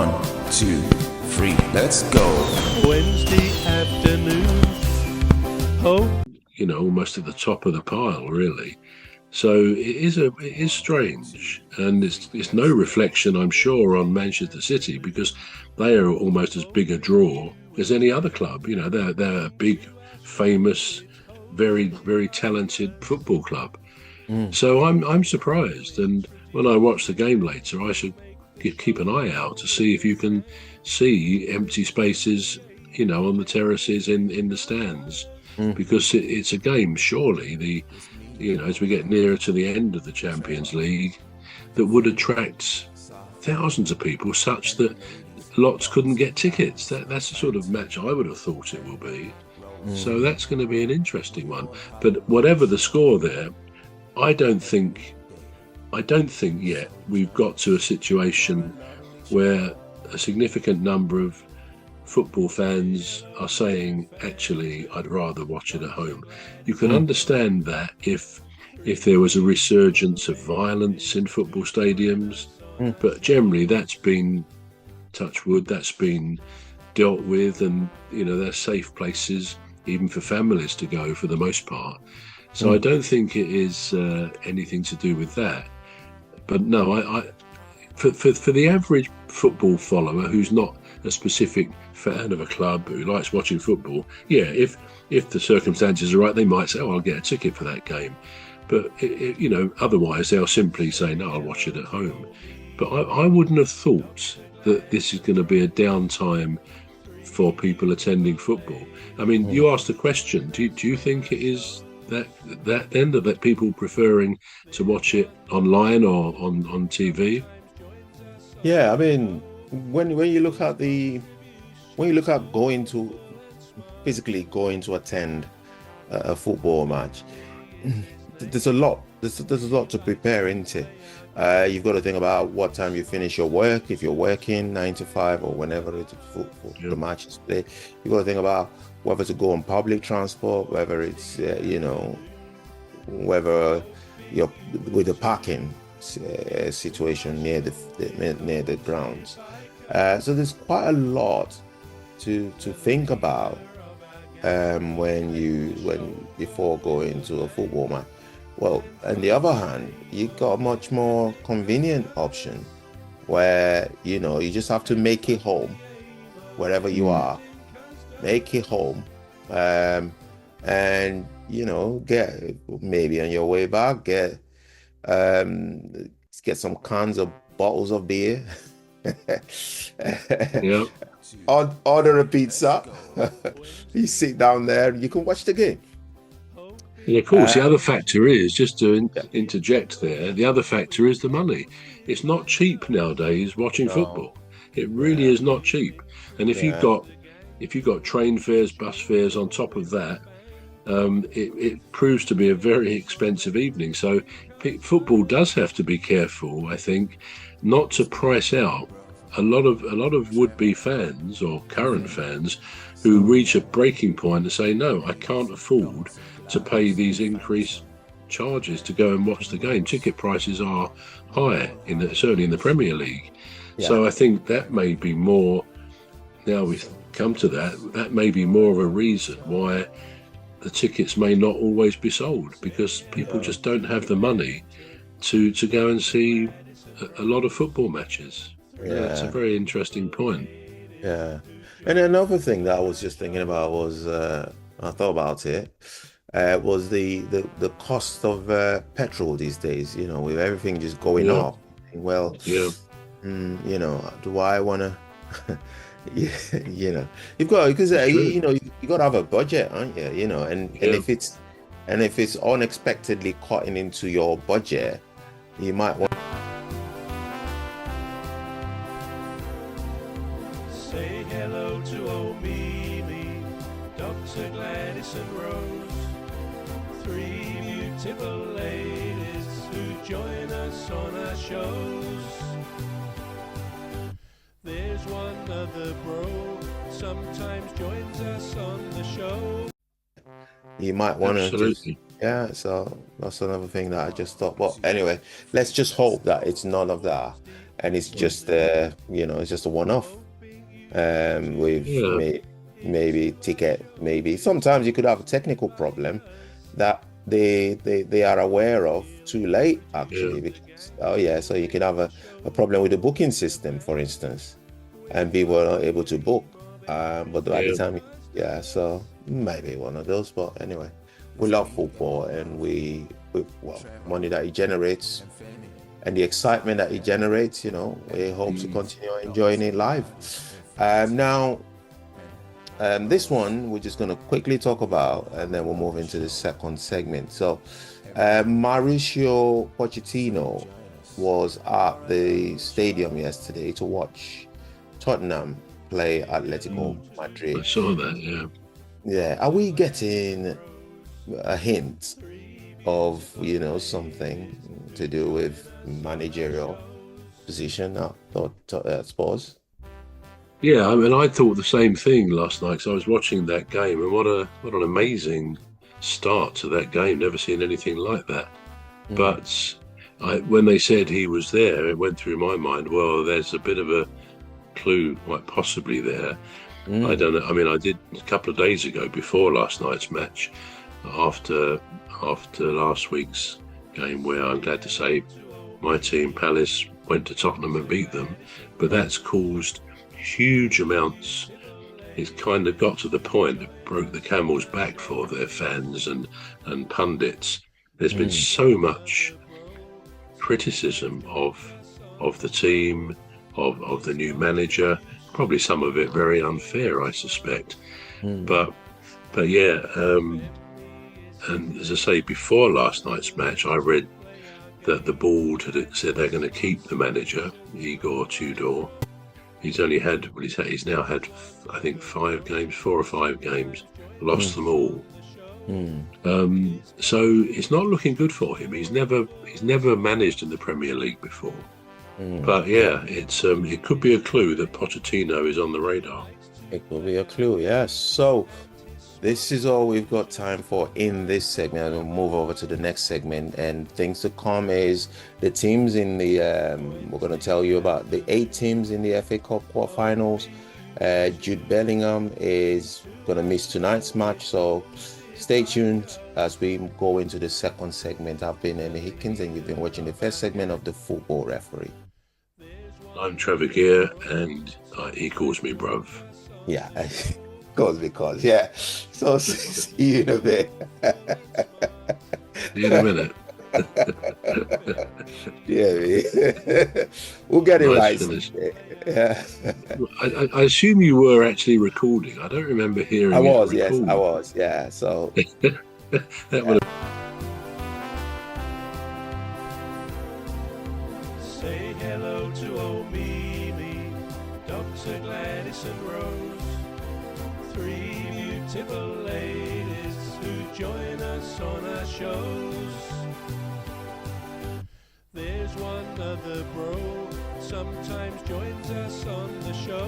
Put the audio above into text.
1, 2, 3, let's go. Wednesday afternoon. Oh, almost at the top of the pile, really. So it is strange, and it's no reflection, I'm sure, on Manchester City, because they are almost as big a draw as any other club. They're a big, famous, very, very talented football club. So I'm surprised, and when I watch the game later, I should keep an eye out to see if you can see empty spaces, on the terraces in the stands, because it's a game, surely, as we get nearer to the end of the Champions League, that would attract thousands of people, such that lots couldn't get tickets. That's the sort of match I would have thought it will be. So that's going to be an interesting one. But whatever the score there, I don't think yet we've got to a situation where a significant number of football fans are saying, actually, I'd rather watch it at home. You can understand that if there was a resurgence of violence in football stadiums, but generally that's been, touch wood, that's been dealt with, and they're safe places even for families to go for the most part. So I don't think it is anything to do with that. But no, I for the average football follower who's not a specific fan of a club who likes watching football, if the circumstances are right, they might say, I'll get a ticket for that game. But otherwise they'll simply say, no, I'll watch it at home. But I wouldn't have thought that this is going to be a downtime for people attending football. I mean, you asked the question, do you think it is that people preferring to watch it online or on TV? Yeah, I mean, when you look at physically going to attend a football match, there's a lot to prepare into. You've got to think about what time you finish your work, if you're working 9 to 5 or whenever the match is played. You've got to think about whether to go on public transport, whether it's whether you're with the parking situation near the grounds. So there's quite a lot to think about before going to a football match. Well, on the other hand, you've got a much more convenient option where you just have to make it home wherever you are. Make it home, and get, maybe on your way back, get some cans of bottles of beer. Yep. Order a pizza. You sit down there and you can watch the game. And of course, the other factor is, just to interject there, the other factor is the money. It's not cheap nowadays watching football. It really is not cheap. And if you've got train fares, bus fares on top of that, it proves to be a very expensive evening. So football does have to be careful, I think, not to price out a lot of would-be fans or current fans who reach a breaking point and say, no, I can't afford to pay these increased charges to go and watch the game. Ticket prices are high, certainly in the Premier League. Yeah. So I think that may be more, now we've come to that may be more of a reason why the tickets may not always be sold, because people just don't have the money to go and see a lot of football matches. Yeah, that's a very interesting point. Yeah. And another thing that I was just thinking about was, I thought about it, was the cost of petrol these days, with everything just going up. Well, do I want to, you've got, because, you got to have a budget, aren't you? And if it's unexpectedly cutting into your budget, you might want. say hello to old Mimi, Dr. Gladys and Rose, 3 beautiful ladies who join us on our shows. There's one other bro, sometimes joins us on the show. You might want to. Absolutely. Yeah, so that's another thing that I just thought. But anyway, let's just hope that it's none of that. and it's just it's just a one-off. With maybe ticket, maybe sometimes you could have a technical problem that they are aware of too late, actually. Because, so you can have a problem with the booking system, for instance, and people are not able to book. But by the time, so maybe one of those. But anyway, we love football, and we money that it generates and the excitement that it generates, we hope to continue enjoying it live. Now, this one we're just going to quickly talk about, and then we'll move into the second segment. So, Mauricio Pochettino was at the stadium yesterday to watch Tottenham play Atletico Madrid. I saw that, yeah. Yeah, are we getting a hint of, something to do with managerial position at Spurs? Yeah, I mean, I thought the same thing last night because I was watching that game, and what an amazing start to that game. Never seen anything like that. But when they said he was there, it went through my mind, well, there's a bit of a clue quite possibly there. I don't know. I mean, I did a couple of days ago, before last night's match, after last week's game, where I'm glad to say my team, Palace, went to Tottenham and beat them, but that's caused huge amounts. It's kind of got to the point that broke the camel's back for their fans and pundits. There's been so much criticism of the team, of the new manager, probably some of it very unfair, I suspect. But yeah, and as I say, before last night's match, I read that the board had said they're going to keep the manager, Igor Tudor. He's only had, he's now had, I think, 4 or 5 games, lost them all. So it's not looking good for him. He's never managed in the Premier League before. But yeah, it could be a clue that Pochettino is on the radar. It could be a clue, yes. So this is all we've got time for in this segment. We'll move over to the next segment, and things to come is the teams in the we're going to tell you about the 8 teams in the FA Cup quarterfinals. Jude Bellingham is going to miss tonight's match, so stay tuned as we go into the second segment. I've been Emmy Hikins, and you've been watching the first segment of The Football Referee. I'm Trevor Gear, and he calls me bruv. Yeah. Because, yeah. So see you in a bit. See you in a minute. Yeah, we'll get it right. Yeah. I assume you were actually recording. I don't remember hearing. I was, yes, I was, yeah. So that would have... Say hello to old Mimi, Dr. Gladys and Rose. 3 beautiful ladies who join us on our shows. There's one other bro, sometimes joins us on the show.